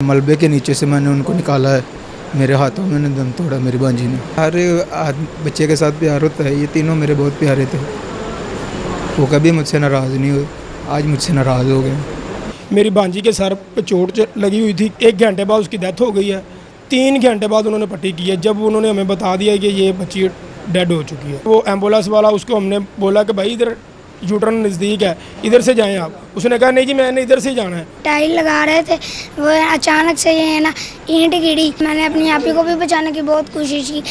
मलबे के नीचे से मैंने उनको निकाला है, मेरे हाथों में उन्होंने दम तोड़ा मेरी भांजी ने। हर बच्चे के साथ प्यार होता है, ये तीनों मेरे बहुत प्यारे थे, वो कभी मुझसे नाराज़ नहीं हुए, आज मुझसे नाराज़ हो गए। मेरी भांजी के सर पे चोट लगी हुई थी, 1 घंटे बाद उसकी डेथ हो गई है। 3 घंटे बाद उन्होंने पट्टी की है। जब उन्होंने हमें बता दिया कि ये बच्ची डेड हो चुकी है, वो एम्बुलेंस वाला, उसको हमने बोला कि भाई इधर यूटर्न नज़दीक है, इधर से जाएं आप। उसने कहा नहीं जी मैंने इधर से जाना है। टाइल लगा रहे थे, वो अचानक से ये है ना ईंट गिरी। मैंने अपनी आपी को भी बचाने की बहुत कोशिश की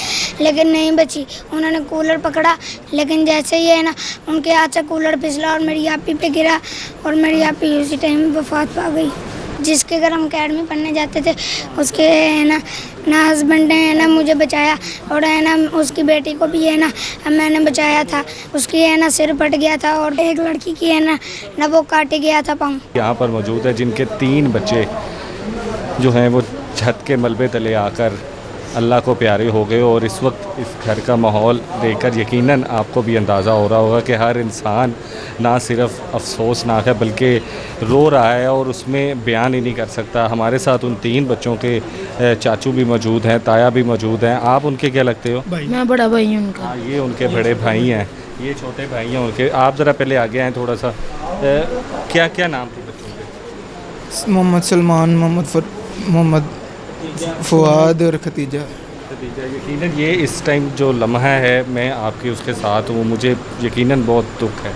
लेकिन नहीं बची। उन्होंने कूलर पकड़ा लेकिन जैसे ही है ना उनके हाथ से कूलर फिसला और मेरी आपी पे गिरा और मेरी आपी उसी टाइम वफात पा गई। जिसके घर हम अकेडमी पढ़ने जाते थे उसके है ना हस्बैंड ने है ना मुझे बचाया और है ना उसकी बेटी को भी है ना मैंने बचाया था। उसकी है ना सिर फट गया था और एक लड़की की है ना वो काट गया था पाँव। यहाँ पर मौजूद है जिनके 3 बच्चे जो हैं वो छत के मलबे तले आकर अल्लाह को प्यारे हो गए। और इस वक्त इस घर का माहौल देखकर यकीनन आपको भी अंदाज़ा हो रहा होगा कि हर इंसान ना सिर्फ अफसोसनाक है बल्कि रो रहा है और उसमें बयान ही नहीं कर सकता। हमारे साथ उन 3 बच्चों के चाचू भी मौजूद हैं, ताया भी मौजूद हैं। आप उनके क्या लगते हो? मैं बड़ा भाई हूँ उनका। ये उनके बड़े भाई हैं, ये छोटे भाई हैं उनके। आप ज़रा पहले आगे आएँ थोड़ा सा। क्या क्या नाम थे बच्चों के? मोहम्मद सलमान, मोहम्मद फुआद और खतीजा। यकीनन ये इस टाइम जो लम्हा है मैं आपके उसके साथ हूँ, मुझे यकीनन बहुत दुख है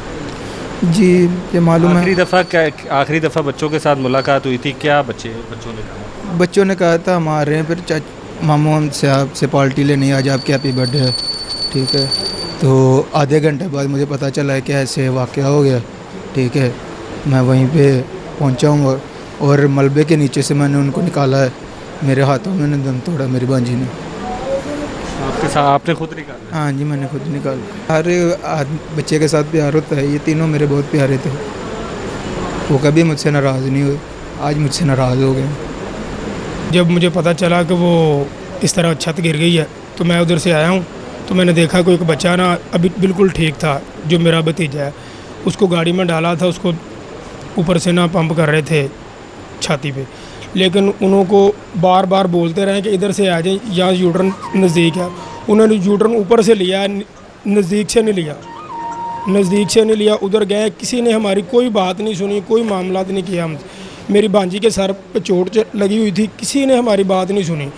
जी। ये मालूम है आखिरी दफ़ा बच्चों के साथ मुलाकात हुई थी, क्या बच्चों ने कहा? बच्चों ने कहा था हम आ रहे हैं, फिर मामू हमसे आपसे पार्टी लेने आज आपके हैप्पी बर्थडे है, ठीक है। तो आधे घंटे बाद मुझे पता चला है कि ऐसे वाक़या हो गया, ठीक है। मैं वहीं पे पहुंचा हूँ और मलबे के नीचे से मैंने उनको निकाला है, मेरे हाथों में उन्होंने दम तोड़ा मेरी भांजी ने। आपके साथ आपने खुद निकाला? हाँ जी, मैंने खुद निकाला। हर बच्चे के साथ प्यार होता है, ये तीनों मेरे बहुत प्यारे थे, वो कभी मुझसे नाराज़ नहीं हुए, आज मुझसे नाराज़ हो गए। जब मुझे पता चला कि वो इस तरह छत गिर गई है तो मैं उधर से आया हूँ। तो मैंने देखा कोई एक बच्चा ना अभी बिल्कुल ठीक था, जो मेरा भतीजा है, उसको गाड़ी में डाला था, उसको ऊपर से ना पंप कर रहे थे छाती पे, लेकिन उनको बार बार बोलते रहे कि इधर से आ जाए, यहाँ यूटर्न नज़दीक है। उन्होंने यूटर्न ऊपर से लिया, नज़दीक से नहीं लिया। उधर गए, किसी ने हमारी कोई बात नहीं सुनी, कोई मामला नहीं किया। हम मेरी भांजी के सर पे चोट लगी हुई थी, किसी ने हमारी बात नहीं सुनी।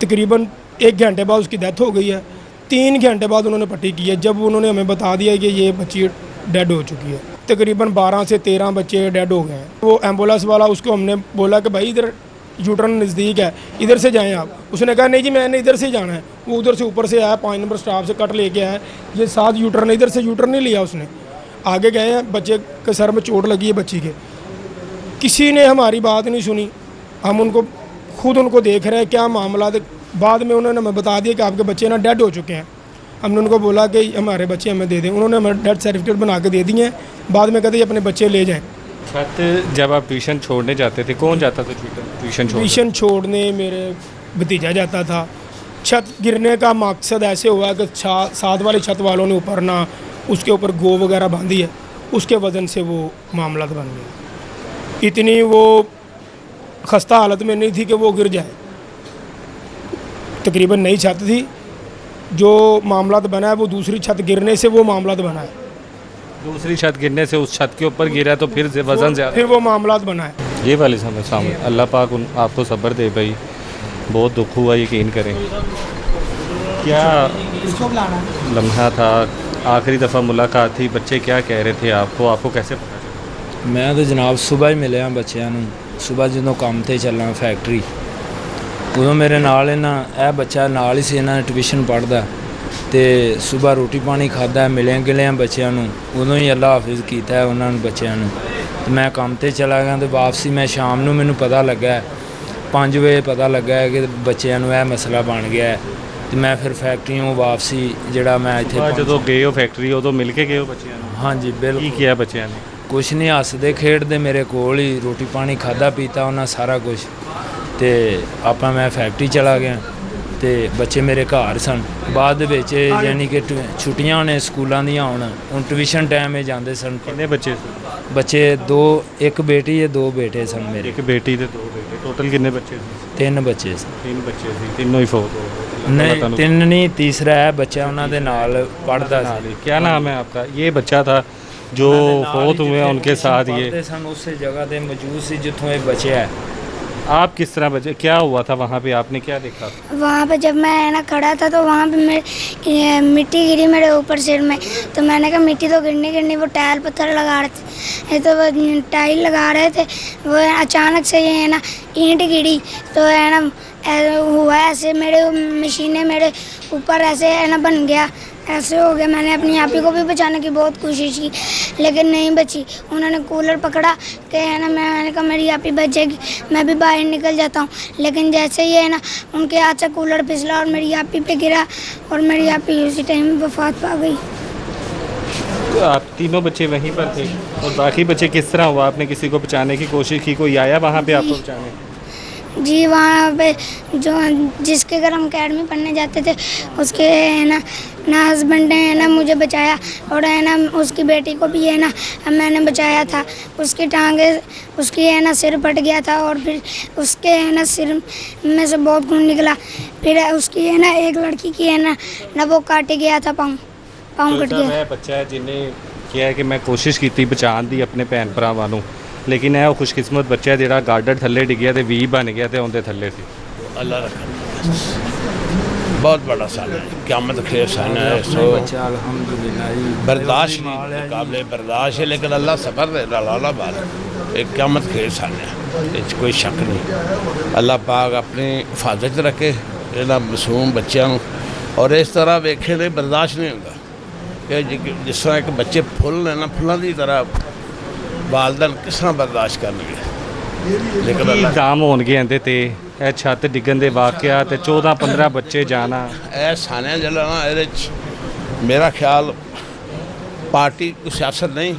तकरीबन 1 घंटे बाद उसकी डेथ हो गई है। 3 घंटे बाद उन्होंने पट्टी की है। जब उन्होंने हमें बता दिया कि ये बच्ची डेड हो चुकी है, तकरीबन 12 से 13 बच्चे डेड हो गए हैं। वो एम्बुलेंस वाला, उसको हमने बोला कि भाई इधर यूटर्न नज़दीक है, इधर से जाएं आप। उसने कहा नहीं जी मैंने इधर से जाना है। वो उधर से ऊपर से आया, 5 नंबर स्टाफ से कट लेके आया। ये 7 यूटर्न, इधर से यूटर्न नहीं लिया उसने, आगे गए हैं। बच्चे के सर में चोट लगी है, बच्ची के, किसी ने हमारी बात नहीं सुनी। हम उनको देख रहे हैं क्या मामला। बाद में उन्होंने हमें बता दिया कि आपके बच्चे ना डेड हो चुके हैं। हमने उनको बोला कि हमारे बच्चे हमें दे दें, उन्होंने हमें डेथ सर्टिफिकेट बना के दे दिए हैं। बाद में कहते अपने बच्चे ले जाएं। छत जब आप ट्यूशन छोड़ने जाते थे, कौन जाता था ट्यूशन छोड़ने? मेरे भतीजा जाता था। छत गिरने का मकसद ऐसे हुआ कि साथ वाली छत वालों ने ऊपर ना उसके ऊपर गो वगैरह बांधी है, उसके वजन से वो मामला बन गया। इतनी वो खस्ता हालत में नहीं थी कि वो गिर जाए। तकरीबन नई छत थी, जो मामला बना है वो दूसरी छत गिरने से वो मामला बना है। दूसरी छत गिरने से उस छत के ऊपर गिरा तो फिर वजन ज़्यादा, फिर वो मामला बना है। ये वाले सामने अल्लाह पाक आपको सब्र दे भाई, बहुत दुख हुआ, यकीन करें। क्या लम्हा था, आखिरी दफ़ा मुलाकात थी, बच्चे क्या कह रहे थे आपको कैसे पता चला? मैं तो जनाब सुबह ही मिलिया बच्चों ਨੂੰ। सुबह जो काम ਤੇ ਚੱਲਾਂ फैक्ट्री, उदों मेरे नाल यह बच्चा नाल ही से इन्होंने ट्यूशन पढ़ता तो सुबह रोटी पानी खादा, मिलिया गिलिया बच्चों ਨੂੰ। उदों ही अल्लाह हाफिज़ किया उन्होंने बच्चों ਨੂੰ। तो मैं काम ते चला गया तो वापसी मैं शाम ਨੂੰ मैनू पता लगा 5 बजे पता लगा कि बच्चों ਨੂੰ यह मसला बन गया है। तो मैं फिर फैक्ट्रियों वापसी जड़ा मैं इतने जो गए हो फैक्ट्री उदों मिल के गए हो बच्चों? हाँ जी बिल्कुल। किया बच्चों ने? कुछ नहीं, हसदे खेडते मेरे कोल ही, रोटी पानी खादा पीता उन्हें सारा कुछ। तो आप मैं फैक्ट्री चला गया तो बच्चे मेरे घर सन। बाद यानी कि छुट्टियां ने स्कूलों दियां हुण ट्यूशन टाइम में जाते सन। कितने बच्चे? बच्चे 2, एक बेटी है 2 बेटे सन मेरे। एक बेटी ते 2 बेटे। टोटल कितने बच्चे थे? 3 ਬੱਚੇ ਸੀ। 3 बच्चे थे, तीनों ही फौत हो गए। नहीं 3 नहीं, तीसरा है बच्चा ਉਹਨਾਂ ਦੇ ਨਾਲ ਪੜਦਾ ਸੀ। क्या नाम है आपका? ये बच्चा था जो फौत हुए हैं, उनके साथ ये ਪੜ੍ਹਦੇ ਸਨ ਉਸੇ जगह ਤੇ ਮੌਜੂਦ ਸੀ ਜਿੱਥੋਂ ਇਹ ਬਚਿਆ ਹੈ। आप किस तरह बचे? क्या हुआ था वहाँ पे, आपने क्या देखा? वहाँ पे जब मैं है ना खड़ा था तो वहाँ पे ये मिट्टी गिरी मेरे ऊपर सिर में, तो मैंने कहा मिट्टी तो गिरनी वो टाइल पत्थर लगा रहे थे, ये तो वो टाइल लगा रहे थे, वो अचानक से ये है ना ईंट गिरी, तो है ना हुआ ऐसे मेरे मशीनें मेरे ऊपर ऐसे है ना बन गया, ऐसे हो गया। मैंने अपनी आप ही को भी बचाने की बहुत कोशिश की लेकिन नहीं बची। उन्होंने कूलर पकड़ा कि है ना, मैंने कहा मेरी आप ही बच जाएगी, मैं भी बाहर निकल जाता हूँ, लेकिन जैसे ही है ना उनके हाथ से कूलर फिसला और मेरी आप ही पे गिरा और मेरी आप ही उसी टाइम वफात पा गई। तो आप तीनों बच्चे वहीं पर थे और बाकी बच्चे किस तरह हुआ? आपने किसी को बचाने की कोशिश की? कोई आया वहाँ पे आपको बचाने? जी वहाँ पे जो जिसके घर हम अकेडमी पढ़ने जाते थे उसके है ना हस्बैंड ने है ना मुझे बचाया, और है ना उसकी बेटी को भी है ना मैंने बचाया था। उसकी टांगे उसकी है ना सिर फट गया था और फिर उसके है ना सिर में से बहुत खून निकला, फिर उसकी है ना एक लड़की की है ना वो काट गया था, पाँव कट गया। मैं बच्चा है जिन्हें क्या है कि मैं कोशिश की बचाने दी अपने भैन भरावां नूं, लेकिन ਇਹ खुशकिस्मत बच्चा है ਜਿਹੜਾ ਗਾਰਡਰ ਥੱਲੇ ਡਿੱਗਿਆ ਤੇ 20 ਬਣ ਗਿਆ ਤੇ ਉਹਦੇ ਥੱਲੇ ਸੀ। अल्लाह रखा बहुत बड़ा सान है, क़यामत खेल सान है। सो ਬੱਚਾ ਅਲਹਮਦੁਲਿल्लाह जी बर्दाश्त नहीं, काबिल बर्दाश्त है, लेकिन अल्लाह सबर दे लाला बाल एक क़यामत खेल सान है, इस कोई शक नहीं। अल्लाह पाक अपनी हिफाजत रखे इन्हां मासूम बच्चों नूं, और इस तरह वेखे ने बर्दाश्त नहीं होंदा कि जिस तरह एक बच्चे फुल ने ना फुलों की तरह वालदैन किस तरह बर्दाश्त करनगे। लेकिन ਕੀ ਦਾਮ ਹੋਣਗੇ ਇਹਦੇ ਤੇ? ਇਹ ਛੱਤ ਡਿੱਗਣ ਦੇ ਵਾਕਿਆ ਤੇ 14-15 ਬੱਚੇ ਜਾਣਾ, ਇਹ ਸਾਨਿਆਂ ਜਿਹੜਾ ਨਾ ਇਹਦੇ 'ਚ ਮੇਰਾ ਖਿਆਲ ਪਾਰਟੀ ਕੋਈ ਸਿਆਸਤ ਨਹੀਂ,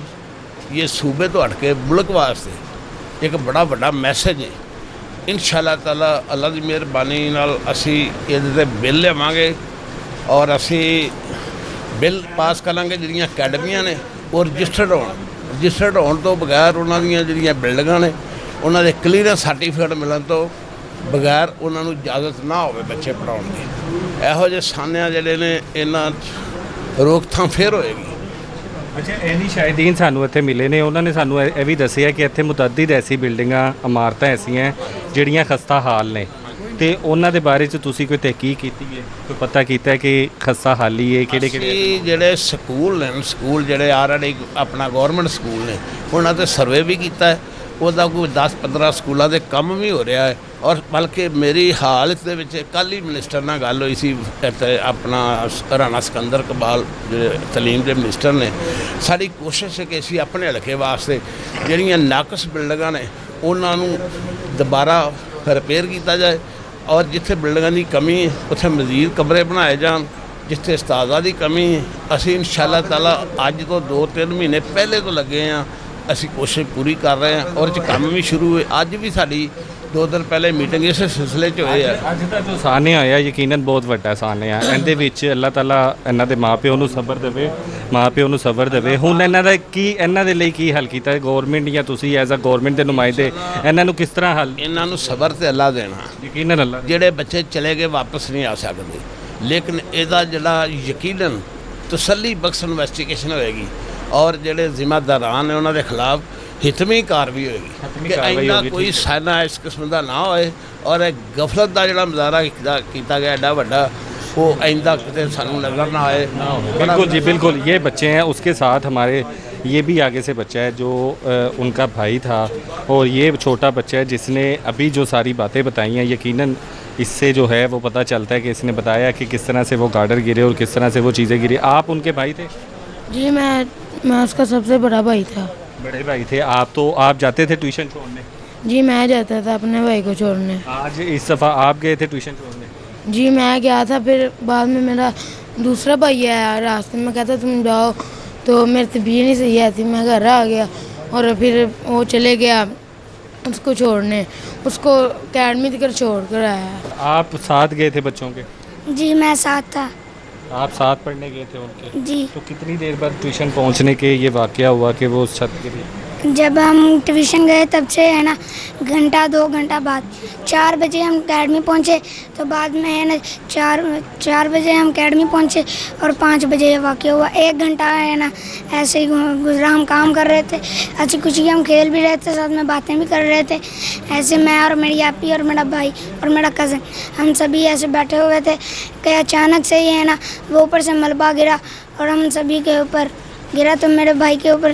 ਇਹ ਸੂਬੇ ਤੋਂ ਹਟ ਕੇ ਮੁਲਕ ਵਾਸਤੇ ਇੱਕ ਬੜਾ ਵੱਡਾ ਮੈਸੇਜ ਹੈ। ਇਨਸ਼ਾਅੱਲਾ ਤਾਲਾ ਅੱਲਾ ਦੀ ਮਿਹਰਬਾਨੀ ਨਾਲ ਅਸੀਂ ਇਹਦੇ 'ਤੇ ਬਿੱਲ ਲਿਆਵਾਂਗੇ ਔਰ ਅਸੀਂ ਬਿੱਲ ਪਾਸ ਕਰਾਂਗੇ ਜਿਹੜੀਆਂ ਅਕੈਡਮੀਆਂ ਨੇ ਉਹ ਰਜਿਸਟਰਡ ਹੋਣ ਤੋਂ ਬਗੈਰ ਉਹਨਾਂ ਦੀਆਂ ਜਿਹੜੀਆਂ ਬਿਲਡਿੰਗਾਂ ਨੇ ਉਹਨਾਂ ਦੇ ਕਲੀਅਰੈਂਸ ਸਰਟੀਫਿਕੇਟ ਮਿਲਣ ਤੋਂ ਬਗੈਰ ਉਹਨਾਂ ਨੂੰ ਇਜਾਜ਼ਤ ਨਾ ਹੋਵੇ ਬੱਚੇ ਪੜ੍ਹਾਉਣ ਦੀ। ਇਹੋ ਜਿਹੇ ਸਾਨਿਆਂ ਜਿਹੜੇ ਨੇ ਇਹਨਾਂ 'ਚ ਰੋਕਥਾਮ ਫੇਰ ਹੋਏਗੀ। ਅੱਛਾ ਐਨੀ ਸ਼ਾਹਿਦੀਨ ਸਾਨੂੰ ਇੱਥੇ ਮਿਲੇ ਨੇ, ਉਹਨਾਂ ਨੇ ਸਾਨੂੰ ਇਹ ਵੀ ਦੱਸਿਆ ਕਿ ਇੱਥੇ ਮੁਤਅੱਦਿਦ ਐਸੀ ਬਿਲਡਿੰਗਾਂ ਇਮਾਰਤਾਂ ਐਸੀਆਂ ਜਿਹੜੀਆਂ ਖਸਤਾ ਹਾਲ ਨੇ, ਤੇ ਉਹਨਾਂ ਦੇ ਬਾਰੇ 'ਚ ਤੁਸੀਂ ਕੋਈ ਤਹਿਕੀਕ ਕੀਤੀ ਹੈ, ਕੋਈ ਪਤਾ ਕੀਤਾ ਕਿ ਖਸਤਾ ਹਾਲੀ ਹੈ ਕਿਹੜੇ ਅਸੀਂ ਜਿਹੜੇ ਸਕੂਲ ਨੇ, ਸਕੂਲ ਜਿਹੜੇ ਆਲਰੇਡੀ ਆਪਣਾ ਗੌਰਮੈਂਟ ਸਕੂਲ ਨੇ ਉਹਨਾਂ 'ਤੇ ਸਰਵੇ ਵੀ ਕੀਤਾ ਹੈ, ਉਹਦਾ ਕੋਈ 10-15 ਸਕੂਲਾਂ ਦੇ ਕੰਮ ਵੀ ਹੋ ਰਿਹਾ ਹੈ। ਔਰ ਬਲਕਿ ਮੇਰੀ ਹਾਲਤ ਦੇ ਵਿੱਚ ਕੱਲ੍ਹ ਹੀ ਮਿਨਿਸਟਰ ਨਾਲ ਗੱਲ ਹੋਈ ਸੀ, ਇੱਥੇ ਆਪਣਾ ਰਾਣਾ ਸਿਕੰਦਰ ਕਬਾਲ ਜਿਹੜੇ ਤਾਲੀਮ ਦੇ ਮਿਨਿਸਟਰ ਨੇ। ਸਾਡੀ ਕੋਸ਼ਿਸ਼ ਹੈ ਕਿ ਅਸੀਂ ਆਪਣੇ ਹਲਕੇ ਵਾਸਤੇ ਜਿਹੜੀਆਂ ਨਾਕਸ ਬਿਲਡਿੰਗਾਂ ਨੇ ਉਹਨਾਂ ਨੂੰ ਦੁਬਾਰਾ ਰਿਪੇਅਰ ਕੀਤਾ ਜਾਏ, ਔਰ ਜਿੱਥੇ ਬਿਲਡਿੰਗਾਂ ਦੀ ਕਮੀ ਹੈ ਉੱਥੇ ਮਜ਼ੀਦ ਕਮਰੇ ਬਣਾਏ ਜਾਣ, ਜਿੱਥੇ ਉਸਤਾਦਾਂ ਦੀ ਕਮੀ ਹੈ ਅਸੀਂ ਇਨਸ਼ਾਅੱਲਾ ਤਾਲਾ ਅੱਜ ਤੋਂ 2-3 ਮਹੀਨੇ ਪਹਿਲੇ ਤੋਂ ਲੱਗੇ ਹਾਂ, ਅਸੀਂ ਕੋਸ਼ਿਸ਼ ਪੂਰੀ ਕਰ ਰਹੇ ਹਾਂ ਔਰ ਇਹ 'ਚ ਕੰਮ ਵੀ ਸ਼ੁਰੂ ਹੋਏ। ਅੱਜ ਵੀ ਸਾਡੀ 2 ਦਿਨ ਪਹਿਲੇ ਮੀਟਿੰਗ ਇਸ ਸਿਲਸਿਲੇ 'ਚ ਹੋਈ ਹੈ। ਅੱਜ ਦਾ ਜੋ ਸਾਨਿਆ ਹੋਇਆ ਯਕੀਨਨ ਬਹੁਤ ਵੱਡਾ ਸਾਨਿਆ, ਇਹਦੇ ਵਿੱਚ ਅੱਲਾਹ ਤਾਲਾ ਇਹਨਾਂ ਦੇ ਮਾਪਿਓ ਨੂੰ ਸਬਰ ਦੇਵੇ, ਮਾਪਿਓ ਨੂੰ ਸਬਰ ਦੇਵੇ। ਹੁਣ ਇਹਨਾਂ ਦਾ ਇਹਨਾਂ ਦੇ ਲਈ ਕੀ ਹੱਲ ਕੀਤਾ ਗੌਰਮੈਂਟ ਜਾਂ ਤੁਸੀਂ ਐਜ਼ ਅ ਗੌਰਮੈਂਟ ਦੇ ਨੁਮਾਇੰਦੇ ਇਹਨਾਂ ਨੂੰ ਕਿਸ ਤਰ੍ਹਾਂ ਹੱਲ? ਇਹਨਾਂ ਨੂੰ ਸਬਰ ਤੇ ਅੱਲਾ ਦੇਣਾ, ਯਕੀਨਨ ਅੱਲਾ। ਜਿਹੜੇ ਬੱਚੇ ਚਲੇ ਗਏ ਵਾਪਸ ਨਹੀਂ ਆ ਸਕਦੇ, ਲੇਕਿਨ ਇਹਦਾ ਜਿਹੜਾ ਯਕੀਨਨ ਤਸੱਲੀ ਬਖਸ਼ ਇਨਵੈਸਟੀਗੇਸ਼ਨ ਹੋਏਗੀ ਔਰ ਜਿਹੜੇ ਜ਼ਿੰਮੇਦਾਰਾਂ ਨੇ ਉਹਨਾਂ ਦੇ ਖਿਲਾਫ ਹਿਤਮੀ ਕਾਰਵਾਈ ਹੋਏਗੀ ਕਿ ਇੰਨਾ ਕੋਈ ਸਾਨਾ ਇਸ ਕਿਸਮ ਦਾ ਨਾ ਹੋਏ ਔਰ ਇਹ ਗਫਲਤ ਦਾ ਜਿਹੜਾ ਮੁਜ਼ਾਹਰਾ ਕੀਤਾ ਗਿਆ ਐਡਾ ਵੱਡਾ वो आइंदा कितने सानू नजर ना आए। बिल्कुल जी बिल्कुल, ये बच्चे हैं, उसके साथ हमारे ये भी आगे से बच्चा है जो उनका भाई था और ये छोटा बच्चा है जिसने अभी जो सारी बातें बताई हैं, यकीनन इससे जो है वो पता चलता है कि इसने बताया कि किस तरह से वो गार्डर गिरे और किस तरह से वो चीज़ें गिरी। आप उनके भाई थे? जी मैं उसका सबसे बड़ा भाई था। बड़े भाई थे आप? तो आप जाते थे ट्यूशन छोड़ने? जी मैं जाता था अपने भाई को छोड़ने। आज इस दफ़ा आप गए थे ट्यूशन छोड़ने? जी मैं गया था, फिर बाद में मेरा दूसरा भाई आया रास्ते में, कहता तुम जाओ, तो मेरी तबीयत नहीं सही आती, मैं घर आ गया और फिर वो चले गया उसको छोड़ने, उसको अकेडमी तक छोड़ कर आया। आप साथ गए थे बच्चों के? जी मैं साथ था। आप साथ पढ़ने गए थे उनके? जी। तो कितनी देर बाद ट्यूशन पहुंचने के ये वाक़या हुआ कि वो उस छत गिरी? जब हम ट्यूशन गए तब से है ना घंटा 2 घंटा बाद 4 बजे हम अकेडमी पहुँचे, तो बाद में है ना 4 बजे हम अकेडमी पहुँचे और 5 बजे ये वाक़या हुआ। 1 घंटा है ना ऐसे ही गुजरा, हम काम कर रहे थे, अच्छी कुछ हम खेल भी रहे थे, साथ में बातें भी कर रहे थे। ऐसे मैं और मेरी आपी और मेरा भाई और मेरा कज़न हम सभी ऐसे बैठे हुए थे कि अचानक से ही है ना वो ऊपर से मलबा गिरा और हम सभी के ऊपर गिरा। तो मेरे भाई के ऊपर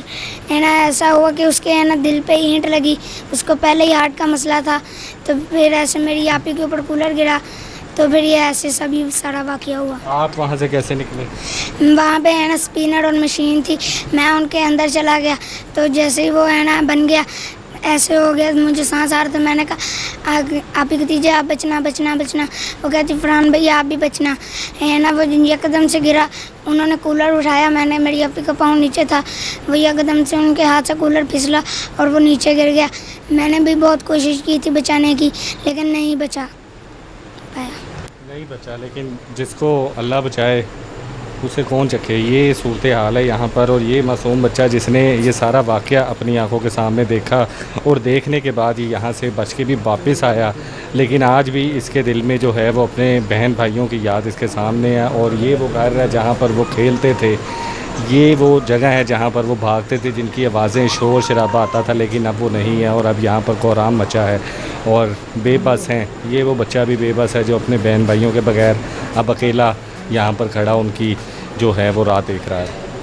है ना ऐसा हुआ कि उसके है ना दिल पे ईंट लगी, उसको पहले ही हार्ट का मसला था। तो फिर ऐसे मेरी आपी के ऊपर कूलर गिरा, तो फिर ये ऐसे सभी सारा वाक़या हुआ। आप वहाँ से कैसे निकले? वहाँ पे है ना स्पिनर और मशीन थी, मैं उनके अंदर चला गया, तो जैसे ही वो है ना बन गया ऐसे हो गया, मुझे सांस आ रहा था। मैंने कहा आप ही दीजिए, आप बचना बचना बचना। वो कहती फरहान भैया आप भी बचना, है ना। वो एकदम से गिरा, उन्होंने कूलर उठाया, मैंने मेरी आपी का पाँव नीचे था, वो एकदम से उनके हाथ से कूलर फिसला और वो नीचे गिर गया। मैंने भी बहुत कोशिश की थी बचाने की, लेकिन नहीं बचा पाया। नहीं बचा, लेकिन जिसको अल्लाह बचाए उसे कौन चखे, ये सूरत हाल है यहाँ पर। और ये मासूम बच्चा जिसने ये सारा वाक़या अपनी आंखों के सामने देखा और देखने के बाद ही यहाँ से बच के भी वापस आया, लेकिन आज भी इसके दिल में जो है वो अपने बहन भाइयों की याद इसके सामने है। और ये वो घर है जहाँ पर वो खेलते थे, ये वो जगह है जहाँ पर वो भागते थे, जिनकी आवाज़ें शोर शराबा आता था, लेकिन अब वो नहीं है। और अब यहाँ पर कोहराम मचा है और बेबस हैं। ये वो बच्चा भी बेबस है जो अपने बहन भाइयों के बगैर अब अकेला यहाँ पर खड़ा उनकी जो है वो रात देख रहा है।